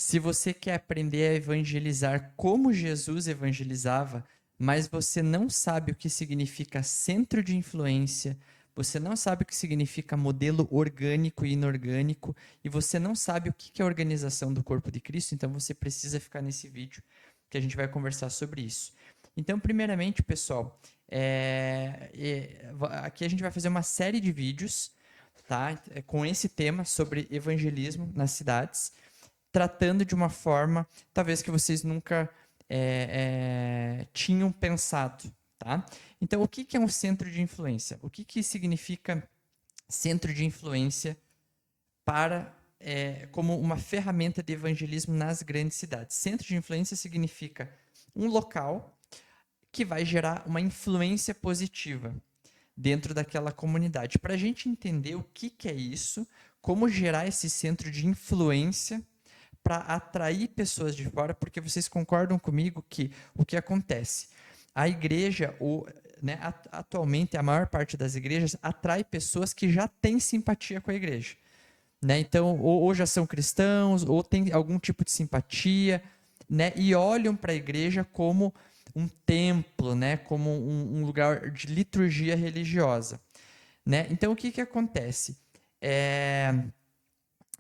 Se você quer aprender a evangelizar como Jesus evangelizava, mas você não sabe o que significa centro de influência, você não sabe o que significa modelo orgânico e inorgânico, e você não sabe o que é a organização do corpo de Cristo, então você precisa ficar nesse vídeo, que a gente vai conversar sobre isso. Então, primeiramente, pessoal, aqui a gente vai fazer uma série de vídeos, tá? Com esse tema sobre evangelismo nas cidades, tratando de uma forma, talvez que vocês nunca tinham pensado, tá? Então, o que é um centro de influência? O que significa centro de influência para como uma ferramenta de evangelismo nas grandes cidades? Centro de influência significa um local que vai gerar uma influência positiva dentro daquela comunidade. Para a gente entender o que é isso, como gerar esse centro de influência para atrair pessoas de fora, porque vocês concordam comigo que o que acontece? A igreja, atualmente, a maior parte das igrejas atrai pessoas que já têm simpatia com a igreja. Né? Então, ou já são cristãos, ou têm algum tipo de simpatia, né? E olham para a igreja como um templo, né? Como um lugar de liturgia religiosa. Né? Então, o que acontece?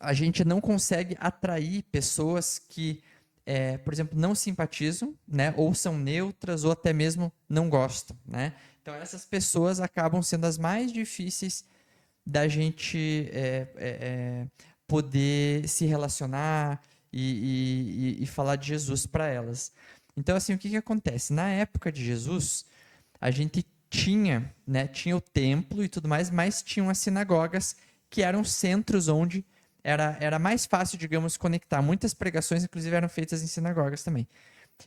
A gente não consegue atrair pessoas que, por exemplo, não simpatizam, né? Ou são neutras, ou até mesmo não gostam. Né? Então, essas pessoas acabam sendo as mais difíceis da gente poder se relacionar e falar de Jesus para elas. Então, assim, o que acontece? Na época de Jesus, a gente tinha o templo e tudo mais, mas tinham as sinagogas, que eram centros onde era mais fácil, digamos, conectar. Muitas pregações, inclusive, eram feitas em sinagogas também.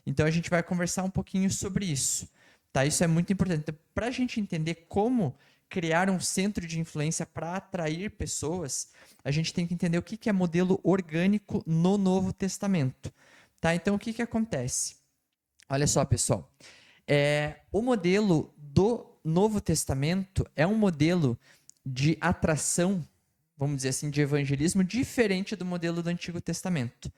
Então, a gente vai conversar um pouquinho sobre isso. Tá? Isso é muito importante. Então, para a gente entender como criar um centro de influência para atrair pessoas, a gente tem que entender o que é modelo orgânico no Novo Testamento. Tá? Então, o que acontece? Olha só, pessoal. O modelo do Novo Testamento é um modelo de atração, vamos dizer assim, de evangelismo, diferente do modelo do Antigo Testamento.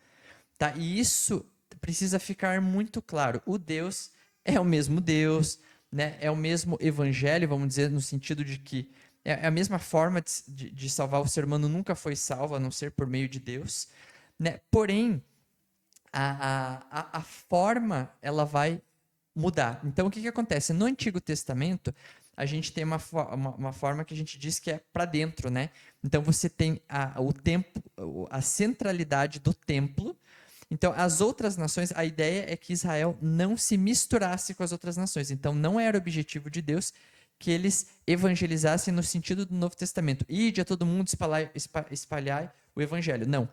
Tá? E isso precisa ficar muito claro. O Deus é o mesmo Deus, né? É o mesmo evangelho, vamos dizer, no sentido de que é a mesma forma de salvar o ser humano, nunca foi salvo, a não ser por meio de Deus. Né? Porém, a forma ela vai mudar. Então, o que acontece? No Antigo Testamento, a gente tem uma forma que a gente diz que é para dentro, né? Então, você tem o templo, a centralidade do templo. Então, as outras nações, a ideia é que Israel não se misturasse com as outras nações. Então, não era objetivo de Deus que eles evangelizassem no sentido do Novo Testamento. Ide a todo mundo espalhar o evangelho. Não.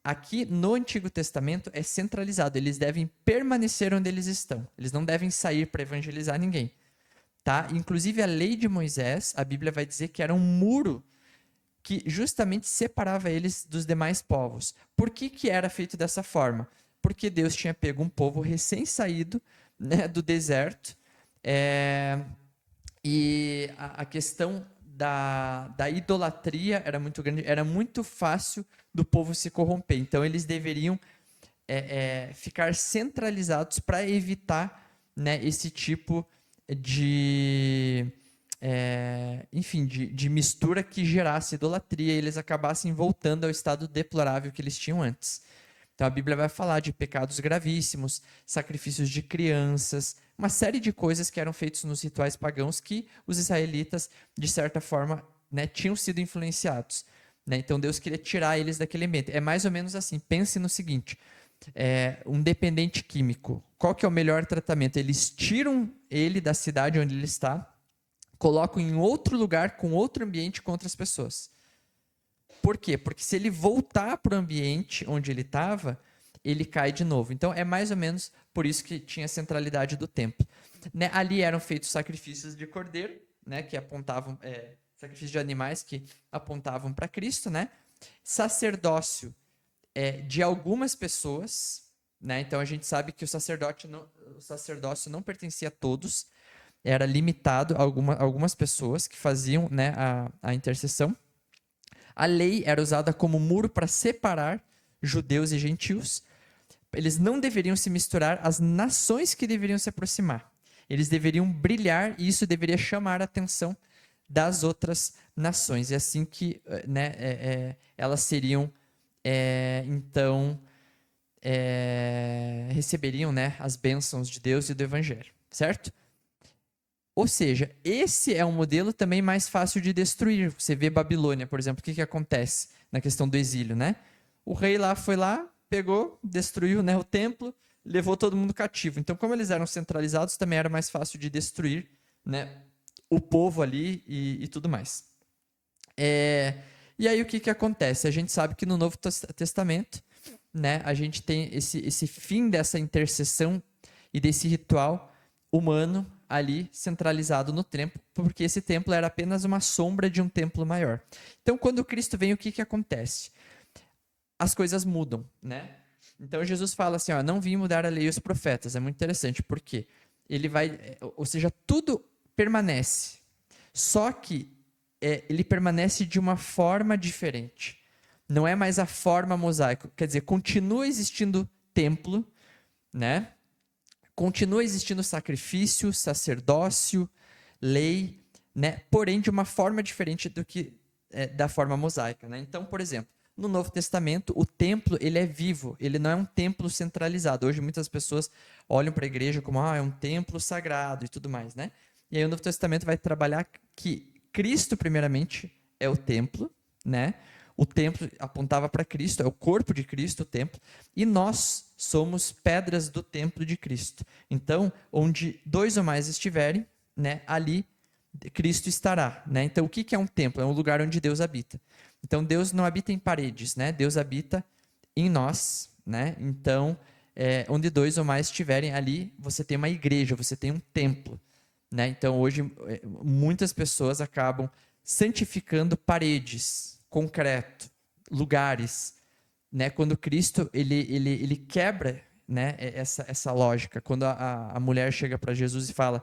Aqui no Antigo Testamento é centralizado. Eles devem permanecer onde eles estão. Eles não devem sair para evangelizar ninguém. Tá? Inclusive, a lei de Moisés, a Bíblia vai dizer que era um muro que justamente separava eles dos demais povos. Por que era feito dessa forma? Porque Deus tinha pego um povo recém-saído, né, do deserto, e a questão da idolatria era muito grande, era muito fácil do povo se corromper. Então, eles deveriam ficar centralizados para evitar, né, esse tipo enfim, de mistura que gerasse idolatria e eles acabassem voltando ao estado deplorável que eles tinham antes. Então a Bíblia vai falar de pecados gravíssimos, sacrifícios de crianças, uma série de coisas que eram feitas nos rituais pagãos que os israelitas, de certa forma, né, tinham sido influenciados. Né? Então Deus queria tirar eles daquele ambiente. É mais ou menos assim, pense no seguinte, um dependente químico, qual que é o melhor tratamento? Eles tiram ele da cidade onde ele está, colocam em outro lugar, com outro ambiente, com outras pessoas. Por quê? Porque se ele voltar para o ambiente onde ele estava, ele cai de novo. Então, é mais ou menos por isso que tinha a centralidade do templo. Né? Ali eram feitos sacrifícios de cordeiro, né? Que apontavam, sacrifícios de animais que apontavam para Cristo, né? Sacerdócio de algumas pessoas, né? Então, a gente sabe que o sacerdócio não pertencia a todos, era limitado a algumas pessoas que faziam, né, a intercessão. A lei era usada como muro para separar judeus e gentios, eles não deveriam se misturar às nações que deveriam se aproximar. Eles deveriam brilhar e isso deveria chamar a atenção das outras nações. É assim que, né, elas seriam, então, receberiam, né, as bênçãos de Deus e do Evangelho, certo? Ou seja, esse é um modelo também mais fácil de destruir. Você vê Babilônia, por exemplo, o que acontece na questão do exílio, né? O rei lá foi lá, pegou, destruiu, né, o templo, levou todo mundo cativo. Então, como eles eram centralizados, também era mais fácil de destruir, né, o povo ali e tudo mais. E aí o que acontece? A gente sabe que no Novo Testamento, né, a gente tem esse fim dessa intercessão e desse ritual humano ali centralizado no templo, porque esse templo era apenas uma sombra de um templo maior. Então, quando Cristo vem, o que acontece? As coisas mudam, né? Então, Jesus fala assim, ó, não vim mudar a lei e os profetas. É muito interessante, porque ele vai, ou seja, tudo permanece, só que ele permanece de uma forma diferente. Não é mais a forma mosaico, quer dizer, continua existindo templo, né? Continua existindo sacrifício, sacerdócio, lei, né? Porém de uma forma diferente do que da forma mosaica, né? Então, por exemplo, no Novo Testamento, o templo ele é vivo, ele não é um templo centralizado. Hoje muitas pessoas olham para a igreja como é um templo sagrado e tudo mais, né? E aí o Novo Testamento vai trabalhar que Cristo primeiramente é o templo, né? O templo apontava para Cristo, é o corpo de Cristo, o templo, e nós somos pedras do templo de Cristo. Então, onde dois ou mais estiverem, né, ali Cristo estará, né? Então, o que é um templo? É um lugar onde Deus habita. Então, Deus não habita em paredes, né? Deus habita em nós, né? Então, onde dois ou mais estiverem ali, você tem uma igreja, você tem um templo, né? Então, hoje, muitas pessoas acabam santificando paredes, concreto, lugares, né? Quando Cristo ele quebra, né, essa lógica. Quando a mulher chega para Jesus e fala,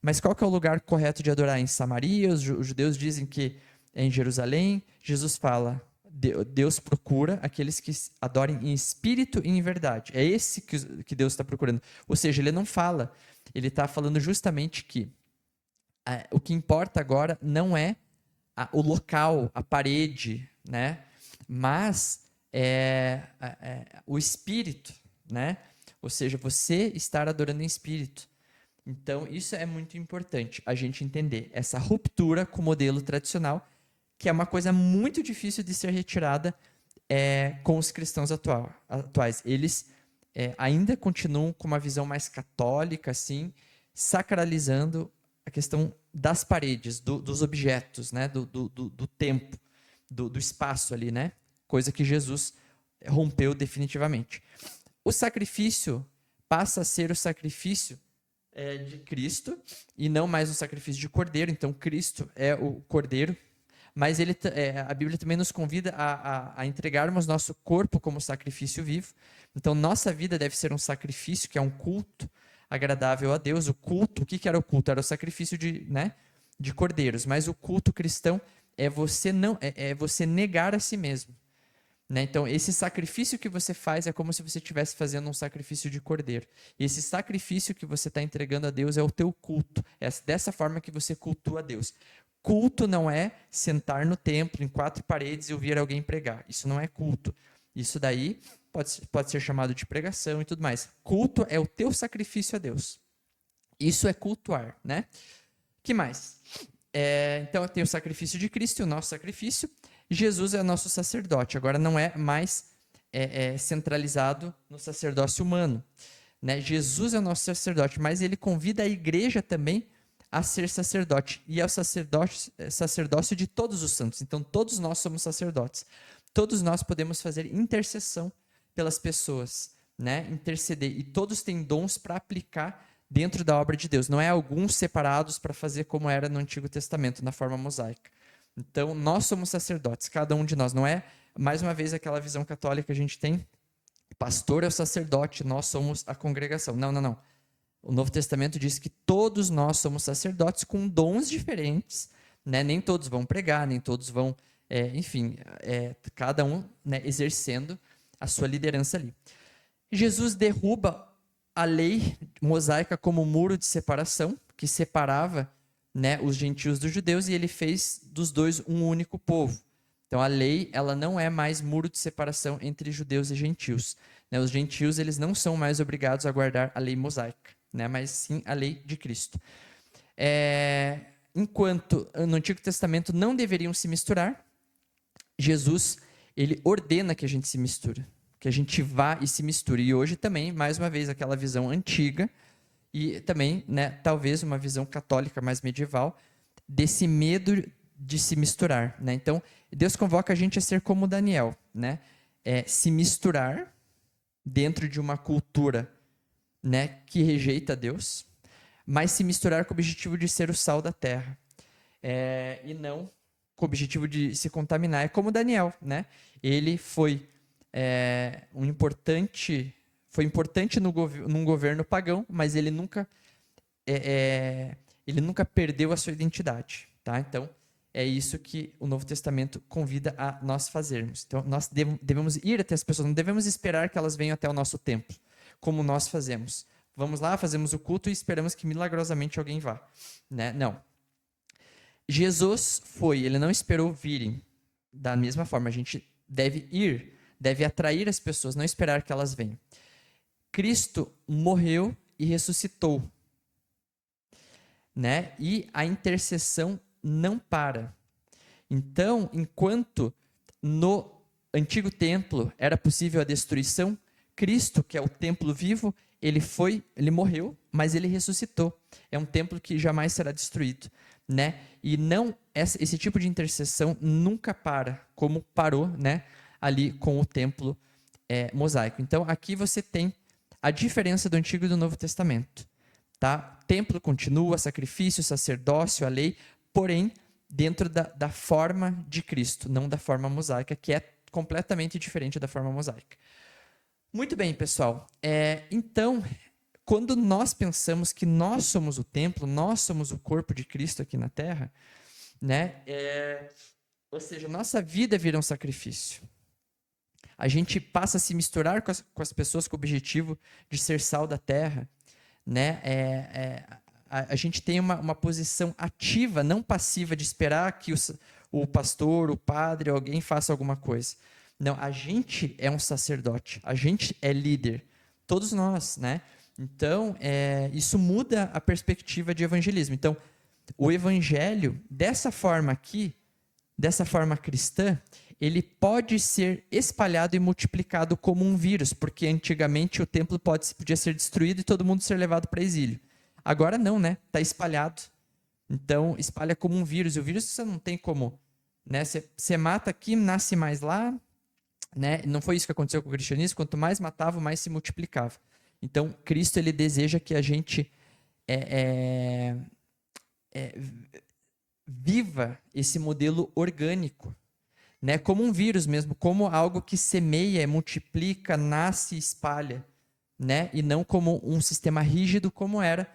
mas qual que é o lugar correto de adorar? Em Samaria? Os judeus dizem que é em Jerusalém. Jesus fala, Deus procura aqueles que adorem em espírito e em verdade. É esse que Deus está procurando. Ou seja, ele não fala, ele está falando justamente que o que importa agora não é o local, a parede, né? Mas o espírito, né? Ou seja, você estar adorando em espírito. Então, isso é muito importante, a gente entender essa ruptura com o modelo tradicional, que é uma coisa muito difícil de ser retirada com os cristãos atuais. Eles ainda continuam com uma visão mais católica, assim, sacralizando a questão das paredes, dos objetos, né? do tempo, do espaço ali, né? Coisa que Jesus rompeu definitivamente. O sacrifício passa a ser o sacrifício de Cristo e não mais o sacrifício de cordeiro. Então, Cristo é o cordeiro, mas a Bíblia também nos convida a entregarmos nosso corpo como sacrifício vivo. Então, nossa vida deve ser um sacrifício, que é um culto agradável a Deus. O culto, o que era o culto? Era o sacrifício de cordeiros, mas o culto cristão é você negar a si mesmo. Né? Então, esse sacrifício que você faz é como se você estivesse fazendo um sacrifício de cordeiro. E esse sacrifício que você está entregando a Deus é o teu culto. É dessa forma que você cultua a Deus. Culto não é sentar no templo, em quatro paredes, e ouvir alguém pregar. Isso não é culto. Isso daí pode ser chamado de pregação e tudo mais. Culto é o teu sacrifício a Deus. Isso é cultuar, né? Que mais? Então, tem o sacrifício de Cristo e o nosso sacrifício. Jesus é o nosso sacerdote. Agora, não é mais centralizado no sacerdócio humano. Né? Jesus é o nosso sacerdote, mas ele convida a igreja também a ser sacerdote. E é o sacerdócio de todos os santos. Então, todos nós somos sacerdotes. Todos nós podemos fazer intercessão pelas pessoas, né? Interceder. E todos têm dons para aplicar dentro da obra de Deus. Não é alguns separados para fazer como era no Antigo Testamento, na forma mosaica. Então, nós somos sacerdotes, cada um de nós. Não é, mais uma vez, aquela visão católica que a gente tem, o pastor é o sacerdote, nós somos a congregação. Não, não, não. O Novo Testamento diz que todos nós somos sacerdotes com dons diferentes, né? Nem todos vão pregar, nem todos vão, enfim, cada um, né, exercendo a sua liderança ali. Jesus derruba a lei mosaica como muro de separação, que separava, né, os gentios dos judeus, e ele fez dos dois um único povo. Então a lei, ela não é mais muro de separação entre judeus e gentios, né? Os gentios, eles não são mais obrigados a guardar a lei mosaica, né, mas sim a lei de Cristo. Enquanto no Antigo Testamento não deveriam se misturar, Jesus, ele ordena que a gente se misture, que a gente vá e se misture. E hoje também, mais uma vez, aquela visão antiga e também, né, talvez uma visão católica mais medieval desse medo de se misturar, né? Então, Deus convoca a gente a ser como Daniel, né? Se misturar dentro de uma cultura, né, que rejeita Deus, mas se misturar com o objetivo de ser o sal da terra, e não com o objetivo de se contaminar. É como Daniel, né? Ele foi importante num governo pagão, mas ele nunca perdeu a sua identidade, tá? Então, é isso que o Novo Testamento convida a nós fazermos. Então, nós devemos ir até as pessoas, não devemos esperar que elas venham até o nosso templo, como nós fazemos. Vamos lá, fazemos o culto e esperamos que milagrosamente alguém vá, né? Não. Jesus ele não esperou virem. Da mesma forma, a gente deve ir, deve atrair as pessoas, não esperar que elas venham. Cristo morreu e ressuscitou, né? E a intercessão não para. Então, enquanto no antigo templo era possível a destruição, Cristo, que é o templo vivo, ele morreu, mas ele ressuscitou. É um templo que jamais será destruído, né? E não esse tipo de intercessão nunca para, como parou, né, ali com o templo mosaico. Então, aqui você tem a diferença do Antigo e do Novo Testamento, tá? O templo continua, sacrifício, sacerdócio, a lei, porém dentro da forma de Cristo, não da forma mosaica, que é completamente diferente da forma mosaica. Muito bem, pessoal. Então, quando nós pensamos que nós somos o templo, nós somos o corpo de Cristo aqui na Terra, né? Ou seja, nossa vida vira um sacrifício. A gente passa a se misturar com as pessoas com o objetivo de ser sal da terra, né? A gente tem uma posição ativa, não passiva, de esperar que o pastor, o padre, alguém faça alguma coisa. Não, a gente é um sacerdote, a gente é líder, todos nós, né? Então, isso muda a perspectiva de evangelismo. Então, o evangelho, dessa forma aqui, dessa forma cristã, ele pode ser espalhado e multiplicado como um vírus, porque antigamente o templo podia ser destruído e todo mundo ser levado para exílio. Agora não, né? Está espalhado. Então, espalha como um vírus. E o vírus você não tem como, né? Você mata aqui, nasce mais lá, né? Não foi isso que aconteceu com o cristianismo. Quanto mais matava, mais se multiplicava. Então, Cristo, ele deseja que a gente viva esse modelo orgânico, né? Como um vírus mesmo, como algo que semeia, multiplica, nasce e espalha, né? E não como um sistema rígido como era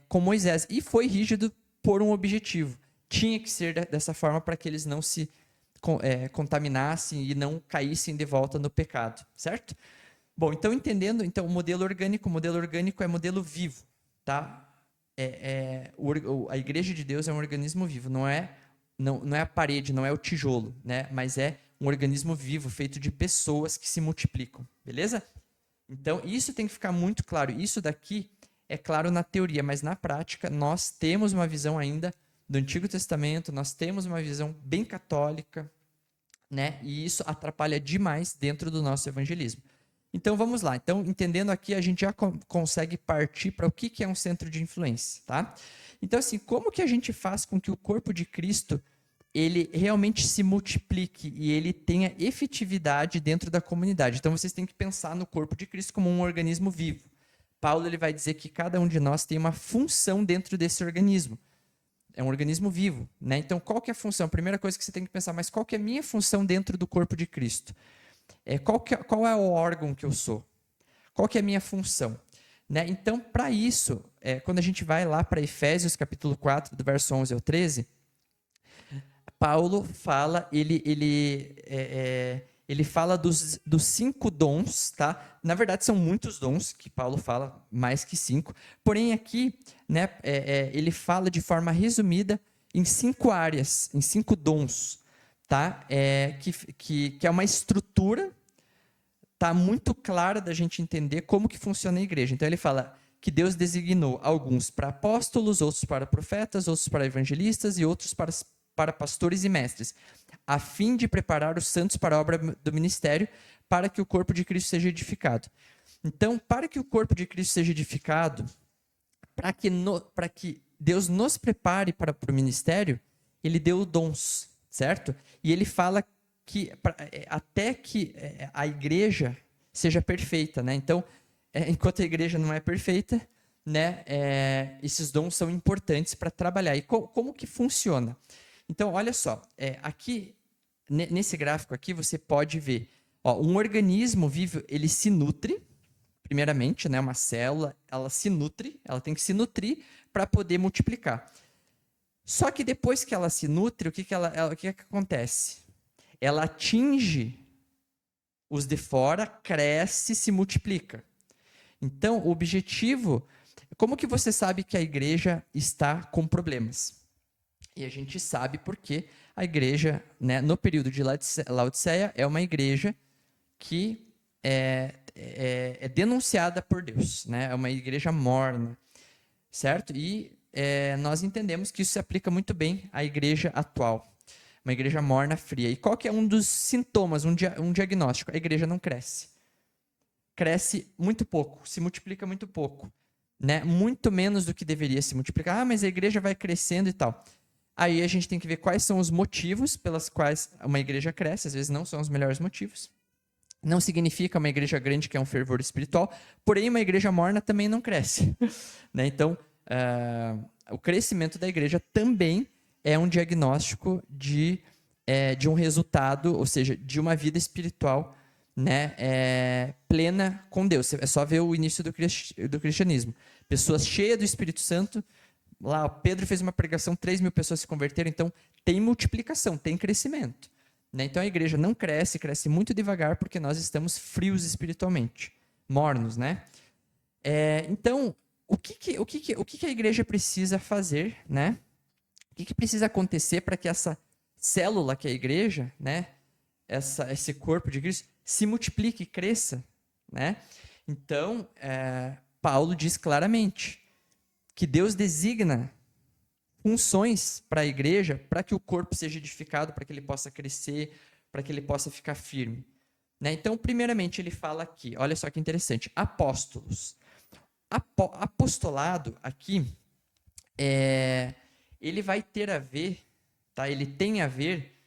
com Moisés. E foi rígido por um objetivo. Tinha que ser dessa forma para que eles não se contaminassem e não caíssem de volta no pecado, certo? Bom, então entendendo, então o modelo orgânico é modelo vivo, tá? A Igreja de Deus é um organismo vivo, não é a parede, não é o tijolo, né? Mas é um organismo vivo, feito de pessoas que se multiplicam, beleza? Então, isso tem que ficar muito claro. Isso daqui é claro na teoria, mas na prática nós temos uma visão ainda do Antigo Testamento, nós temos uma visão bem católica, né? E isso atrapalha demais dentro do nosso evangelismo. Então vamos lá. Então, entendendo aqui, a gente já consegue partir para o que é um centro de influência, tá? Então, assim, como que a gente faz com que o corpo de Cristo ele realmente se multiplique e ele tenha efetividade dentro da comunidade? Então, vocês têm que pensar no corpo de Cristo como um organismo vivo. Paulo ele vai dizer que cada um de nós tem uma função dentro desse organismo. É um organismo vivo, né? Então, qual que é a função? A primeira coisa que você tem que pensar, mas qual que é a minha função dentro do corpo de Cristo? Qual é o órgão que eu sou? Qual que é a minha função? Né? Então, para isso, quando a gente vai lá para Efésios capítulo 4, do verso 11 ao 13, Paulo fala, ele ele fala dos 5 dons, tá? Na verdade, são muitos dons que Paulo fala, mais que 5. Porém, aqui, né, ele fala de forma resumida em 5 áreas, em 5 dons, tá? Que é uma estrutura, tá, muito clara da gente entender como que funciona a igreja. Então, ele fala que Deus designou alguns para apóstolos, outros para profetas, outros para evangelistas e outros para pastores e mestres, a fim de preparar os santos para a obra do ministério, para que o corpo de Cristo seja edificado. Então, para que o corpo de Cristo seja edificado, para que Deus nos prepare para o ministério, ele deu dons, certo? E ele fala que até que a igreja seja perfeita, né? Então, enquanto a igreja não é perfeita, né, esses dons são importantes para trabalhar. E como que funciona? Então, olha só, aqui, nesse gráfico aqui, você pode ver, ó, um organismo vivo, ele se nutre, primeiramente, né, uma célula, ela tem que se nutrir para poder multiplicar. Só que depois que ela se nutre, o que acontece? Ela atinge os de fora, cresce, se multiplica. Então, o objetivo, como que você sabe que a igreja está com problemas? E a gente sabe porque a igreja, né, no período de Laodiceia, é uma igreja que é denunciada por Deus, né? É uma igreja morna, certo? E nós entendemos que isso se aplica muito bem à igreja atual, uma igreja morna, fria. E qual que é um dos sintomas, um diagnóstico? A igreja não cresce. Cresce muito pouco, se multiplica muito pouco, né? Muito menos do que deveria se multiplicar. Ah, mas a igreja vai crescendo e tal. Aí a gente tem que ver quais são os motivos pelas quais uma igreja cresce. Às vezes não são os melhores motivos. Não significa uma igreja grande que é um fervor espiritual, porém uma igreja morna também não cresce, né? Então, o crescimento da igreja também é um diagnóstico de um resultado, ou seja, de uma vida espiritual, né, plena com Deus. É só ver o início do cristianismo. Pessoas cheias do Espírito Santo. Lá, Pedro fez uma pregação, 3.000 pessoas se converteram. Então, tem multiplicação, tem crescimento, né? Então, a igreja não cresce, cresce muito devagar, porque nós estamos frios espiritualmente, mornos, né? Então, o que a igreja precisa fazer, né? O que precisa acontecer para que essa célula que é a igreja, né, esse corpo de Cristo, se multiplique, cresça, né? Então, Paulo diz claramente que Deus designa funções para a igreja para que o corpo seja edificado, para que ele possa crescer, para que ele possa ficar firme, né? Então, primeiramente, ele fala aqui, olha só que interessante, apóstolos. Apostolado aqui, ele vai ter a ver, tá? Ele tem a ver,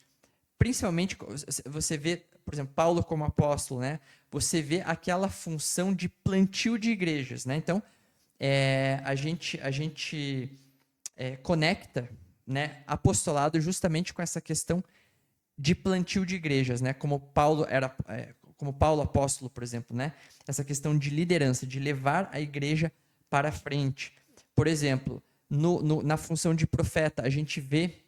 principalmente, você vê, por exemplo, Paulo como apóstolo, né? Você vê aquela função de plantio de igrejas, né? Então, a gente conecta, né, apostolado justamente com essa questão de plantio de igrejas, né? Como Paulo apóstolo, por exemplo, né? Essa questão de liderança, de levar a igreja para frente. Por exemplo, na função de profeta, a gente vê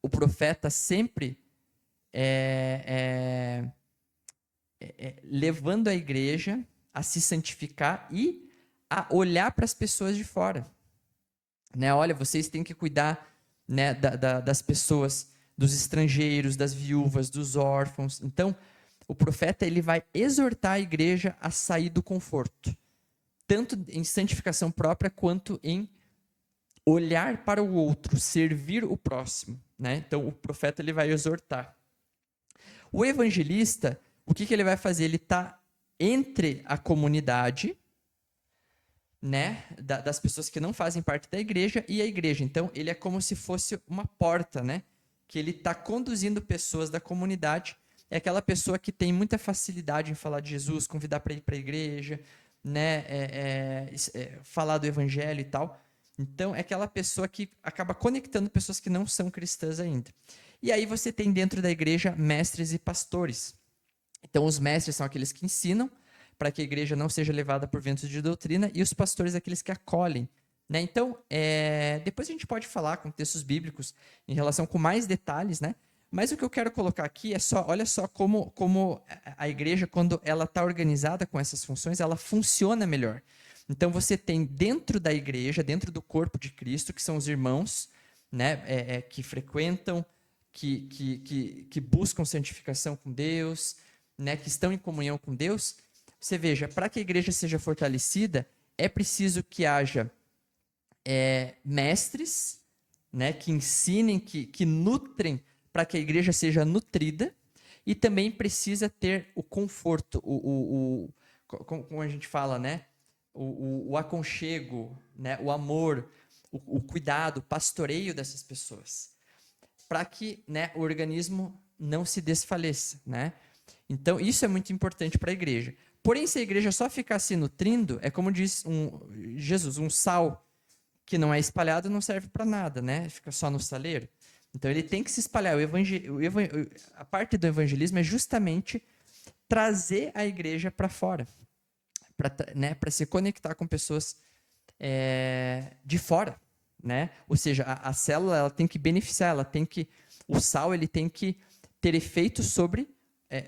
o profeta sempre levando a igreja a se santificar e a olhar para as pessoas de fora, né? Olha, vocês têm que cuidar, né, das pessoas, dos estrangeiros, das viúvas, dos órfãos. Então, o profeta, ele vai exortar a igreja a sair do conforto, tanto em santificação própria quanto em olhar para o outro, servir o próximo, né? Então, o profeta, ele vai exortar. O evangelista, o que ele vai fazer? Ele está entre a comunidade, né, das pessoas que não fazem parte da igreja e a igreja. Então, ele é como se fosse uma porta, né, que ele está conduzindo pessoas da comunidade. É aquela pessoa que tem muita facilidade em falar de Jesus, convidar para ir para a igreja, né, falar do evangelho e tal. Então, é aquela pessoa que acaba conectando pessoas que não são cristãs ainda. E aí você tem dentro da igreja mestres e pastores. Então, os mestres são aqueles que ensinam para que a igreja não seja levada por ventos de doutrina, e os pastores aqueles que acolhem, né? Então, depois a gente pode falar com textos bíblicos em relação com mais detalhes, né? Mas o que eu quero colocar aqui é só, olha só como a igreja, quando ela está organizada com essas funções, ela funciona melhor. Então você tem dentro da igreja, dentro do corpo de Cristo, que são os irmãos, né, que frequentam, que buscam santificação com Deus, né, que estão em comunhão com Deus. Você veja, para que a igreja seja fortalecida, é preciso que haja mestres, né, que ensinem, que nutrem para que a igreja seja nutrida, e também precisa ter o conforto, como a gente fala, né, o aconchego, né, o amor, o cuidado, o pastoreio dessas pessoas, para que, né, o organismo não se desfaleça, né? Então, isso é muito importante para a igreja. Porém, se a igreja só ficar se nutrindo, é como diz Jesus, um sal que não é espalhado não serve para nada, né? Fica só no saleiro. Então, ele tem que se espalhar. A parte do evangelismo é justamente trazer a igreja para fora, para se conectar com pessoas de fora, né? Ou seja, a célula ela tem que beneficiar, o sal ele tem que ter efeito sobre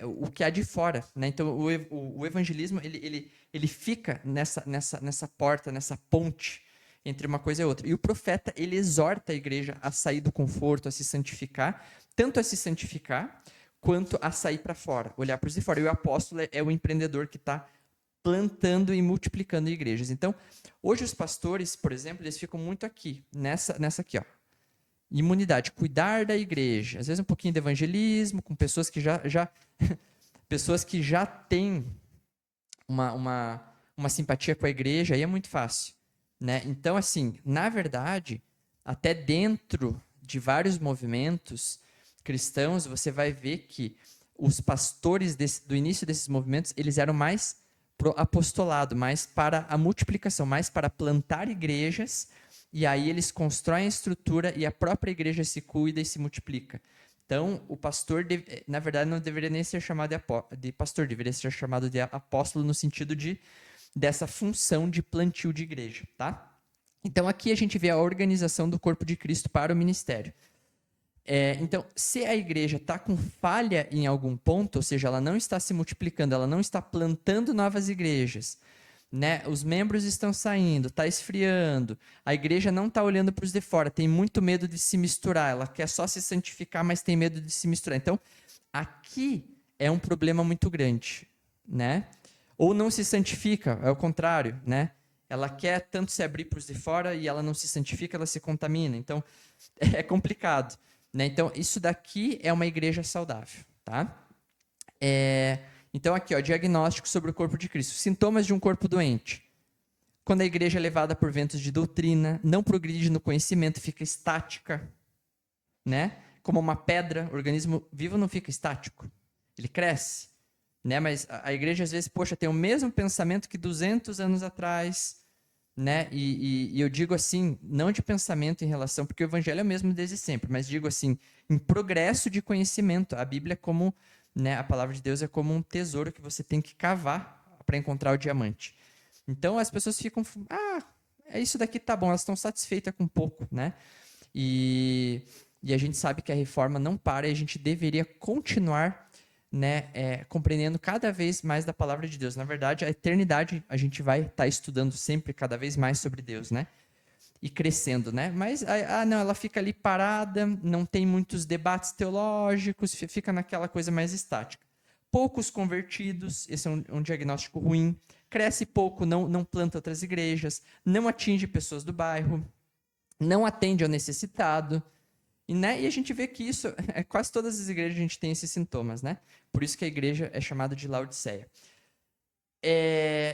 o que há de fora, né? Então o evangelismo ele fica nessa porta, nessa ponte entre uma coisa e outra. E o profeta ele exorta a igreja a sair do conforto, a se santificar, tanto a se santificar quanto a sair para fora, olhar para os de fora. E o apóstolo é o empreendedor que está plantando e multiplicando igrejas. Então, hoje os pastores, por exemplo, eles ficam muito aqui, nessa aqui, ó. Imunidade, cuidar da igreja. Às vezes um pouquinho de evangelismo, com pessoas que pessoas que já têm uma simpatia com a igreja, aí é muito fácil, né? Então, assim, na verdade, até dentro de vários movimentos cristãos, você vai ver que os pastores do início desses movimentos, eles eram mais pro apostolado, mais para a multiplicação, mais para plantar igrejas, e aí eles constroem a estrutura e a própria igreja se cuida e se multiplica. Então, o pastor, na verdade, não deveria nem ser chamado de pastor, deveria ser chamado de apóstolo no sentido dessa função de plantio de igreja, tá? Então, aqui a gente vê a organização do corpo de Cristo para o ministério. Então, se a igreja está com falha em algum ponto, ou seja, ela não está se multiplicando, ela não está plantando novas igrejas, né? Os membros estão saindo, está esfriando, a igreja não está olhando para os de fora, tem muito medo de se misturar, ela quer só se santificar, mas tem medo de se misturar. Então, aqui é um problema muito grande, né? Ou não se santifica, é o contrário, né? Ela quer tanto se abrir para os de fora e ela não se santifica, ela se contamina. Então, é complicado. Né? Então, isso daqui é uma igreja saudável, tá? Então, aqui, ó, diagnóstico sobre o corpo de Cristo. Sintomas de um corpo doente. Quando a igreja é levada por ventos de doutrina, não progride no conhecimento, fica estática, né? Como uma pedra, o organismo vivo não fica estático, ele cresce, né? Mas a igreja, às vezes, poxa, tem o mesmo pensamento que 200 anos atrás, né? E eu digo assim, não de pensamento em relação, porque o evangelho é o mesmo desde sempre, mas digo assim, em progresso de conhecimento. A Bíblia é como, né, a palavra de Deus é como um tesouro que você tem que cavar para encontrar o diamante. Então as pessoas ficam, é isso daqui, tá bom, elas estão satisfeitas com pouco, né? E a gente sabe que a reforma não para e a gente deveria continuar, né, compreendendo cada vez mais da palavra de Deus. Na verdade, a eternidade a gente vai estar estudando sempre cada vez mais sobre Deus, né? E crescendo, né? Mas, não, ela fica ali parada, não tem muitos debates teológicos, fica naquela coisa mais estática. Poucos convertidos, esse é um diagnóstico ruim. Cresce pouco, não planta outras igrejas, não atinge pessoas do bairro, não atende ao necessitado. E a gente vê que isso, quase todas as igrejas a gente tem esses sintomas, né? Por isso que a igreja é chamada de Laodiceia.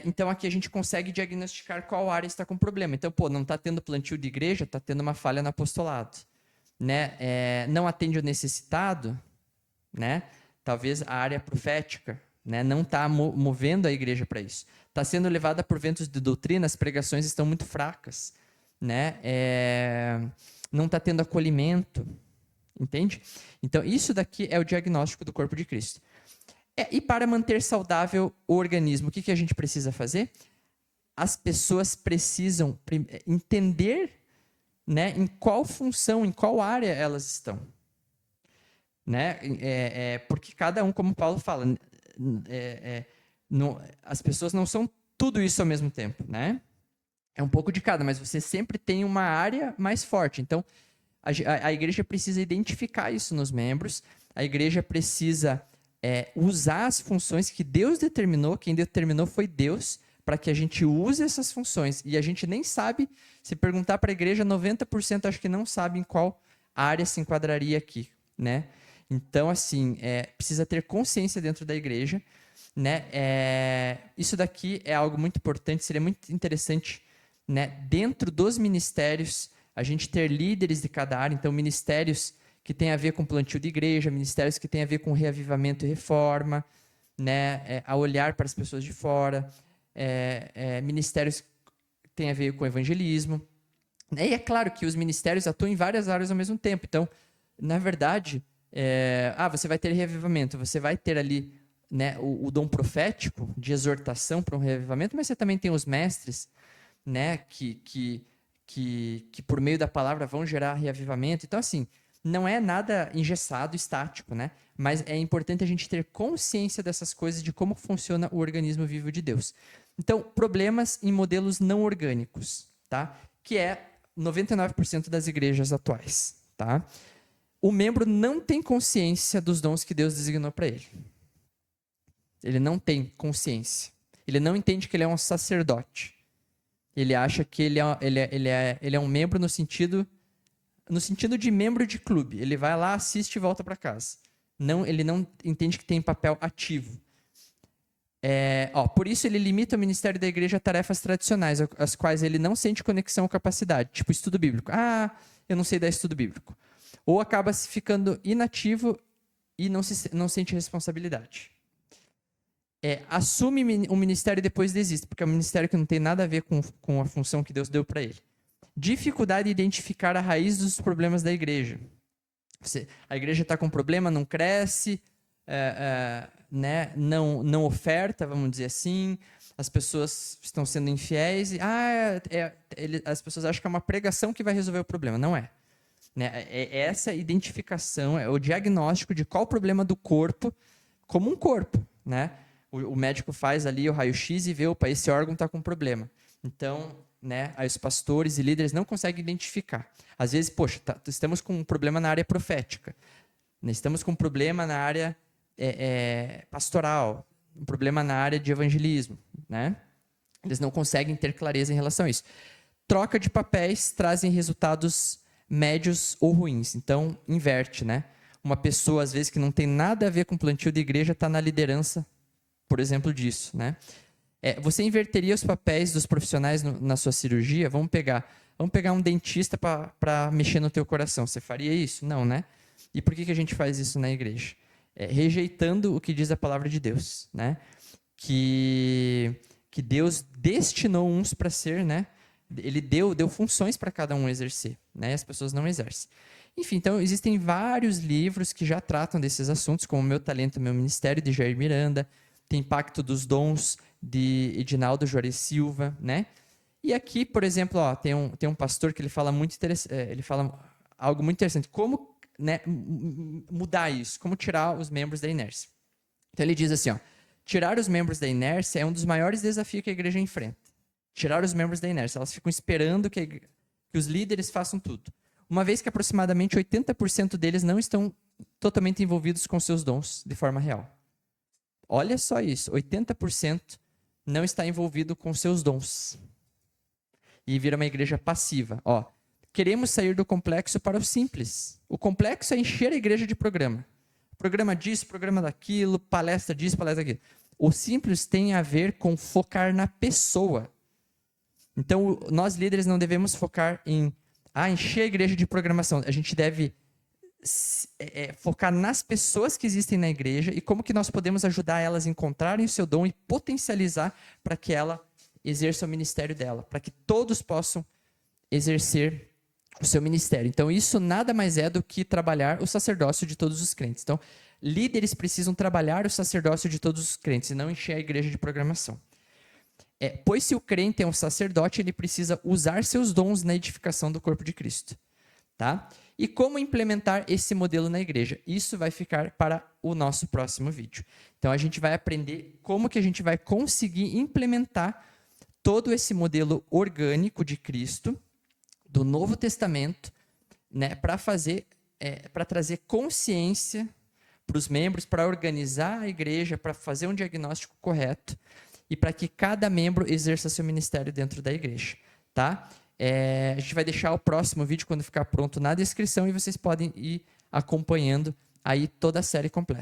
Então aqui a gente consegue diagnosticar qual área está com problema. Então, não está tendo plantio de igreja, está tendo uma falha no apostolado. Né? Não atende o necessitado, né? Talvez a área profética, né? Não está movendo a igreja para isso. Está sendo levada por ventos de doutrina, as pregações estão muito fracas. Né? Não está tendo acolhimento, entende? Então, isso daqui é o diagnóstico do corpo de Cristo. E para manter saudável o organismo, o que a gente precisa fazer? As pessoas precisam entender, né, em qual função, em qual área elas estão. né? Porque cada um, como Paulo fala, as pessoas não são tudo isso ao mesmo tempo, né? É um pouco de cada, mas você sempre tem uma área mais forte. Então, a igreja precisa identificar isso nos membros, a igreja precisa usar as funções que Deus determinou, quem determinou foi Deus, para que a gente use essas funções. E a gente nem sabe, se perguntar para a igreja, 90% acho que não sabe em qual área se enquadraria aqui, né? Então, assim, precisa ter consciência dentro da igreja, né? Isso daqui é algo muito importante, seria muito interessante, né? Dentro dos ministérios, a gente ter líderes de cada área, então ministérios que tem a ver com plantio de igreja, ministérios que tem a ver com reavivamento e reforma, né? A olhar para as pessoas de fora, ministérios que tem a ver com evangelismo. E é claro que os ministérios atuam em várias áreas ao mesmo tempo. Então, na verdade, você vai ter reavivamento, você vai ter ali, né, o dom profético de exortação para um reavivamento, mas você também tem os mestres, né, que por meio da palavra vão gerar reavivamento. Então, assim, não é nada engessado, estático, né? Mas é importante a gente ter consciência dessas coisas, de como funciona o organismo vivo de Deus. Então, problemas em modelos não orgânicos, tá? Que é 99% das igrejas atuais, tá? O membro não tem consciência dos dons que Deus designou para ele. Ele não tem consciência. Ele não entende que ele é um sacerdote. Ele acha que ele é um membro no sentido de membro de clube. Ele vai lá, assiste e volta para casa. Ele não entende que tem papel ativo. Por isso ele limita o ministério da igreja a tarefas tradicionais, as quais ele não sente conexão ou capacidade, tipo estudo bíblico. Eu não sei dar estudo bíblico. Ou acaba ficando inativo e não sente responsabilidade. Assume um ministério e depois desiste, porque é um ministério que não tem nada a ver com a função que Deus deu para ele. Dificuldade em identificar a raiz dos problemas da igreja. A igreja está com problema, não cresce, né? não oferta, vamos dizer assim, as pessoas estão sendo infiéis, as pessoas acham que é uma pregação que vai resolver o problema. Não é. Né? Essa identificação, o diagnóstico de qual o problema do corpo como um corpo, né? O médico faz ali o raio-x e vê, esse órgão está com problema. Então, né, aí os pastores e líderes não conseguem identificar. Às vezes, estamos com um problema na área profética, né? Estamos com um problema na área pastoral, um problema na área de evangelismo, né? Eles não conseguem ter clareza em relação a isso. Troca de papéis trazem resultados médios ou ruins. Então, inverte, né? Uma pessoa, às vezes, que não tem nada a ver com plantio de igreja, está na liderança, por exemplo, disso, né? Você inverteria os papéis dos profissionais na sua cirurgia? Vamos pegar um dentista para mexer no teu coração. Você faria isso? Não, né? E por que a gente faz isso na igreja? Rejeitando o que diz a palavra de Deus, né? Que Deus destinou uns para ser, né? Ele deu funções para cada um exercer, né? As pessoas não exercem. Enfim, então existem vários livros que já tratam desses assuntos, como Meu Talento, Meu Ministério, de Jair Miranda, tem Impacto dos Dons, de Edinaldo Juarez Silva, né? E aqui, por exemplo, tem um pastor que ele fala ele fala algo muito interessante. Como, né, mudar isso? Como tirar os membros da inércia? Então ele diz assim, tirar os membros da inércia é um dos maiores desafios que a igreja enfrenta. Tirar os membros da inércia. Elas ficam esperando que os líderes façam tudo. Uma vez que aproximadamente 80% deles não estão totalmente envolvidos com seus dons de forma real. Olha só isso, 80% não está envolvido com seus dons. E vira uma igreja passiva. Queremos sair do complexo para o simples. O complexo é encher a igreja de programa. Programa disso, programa daquilo, palestra disso, palestra daquilo. O simples tem a ver com focar na pessoa. Então, nós líderes não devemos focar em encher a igreja de programação. A gente deve focar nas pessoas que existem na igreja e como que nós podemos ajudar elas a encontrarem o seu dom e potencializar para que ela exerça o ministério dela, para que todos possam exercer o seu ministério. Então, isso nada mais é do que trabalhar o sacerdócio de todos os crentes. Então, líderes precisam trabalhar o sacerdócio de todos os crentes e não encher a igreja de programação. Pois se o crente é um sacerdote, ele precisa usar seus dons na edificação do corpo de Cristo. tá? E como implementar esse modelo na igreja? Isso vai ficar para o nosso próximo vídeo. Então, a gente vai aprender como que a gente vai conseguir implementar todo esse modelo orgânico de Cristo, do Novo Testamento, né, para trazer consciência para os membros, para organizar a igreja, para fazer um diagnóstico correto e para que cada membro exerça seu ministério dentro da igreja, tá? A gente vai deixar o próximo vídeo, quando ficar pronto, na descrição, e vocês podem ir acompanhando aí toda a série completa.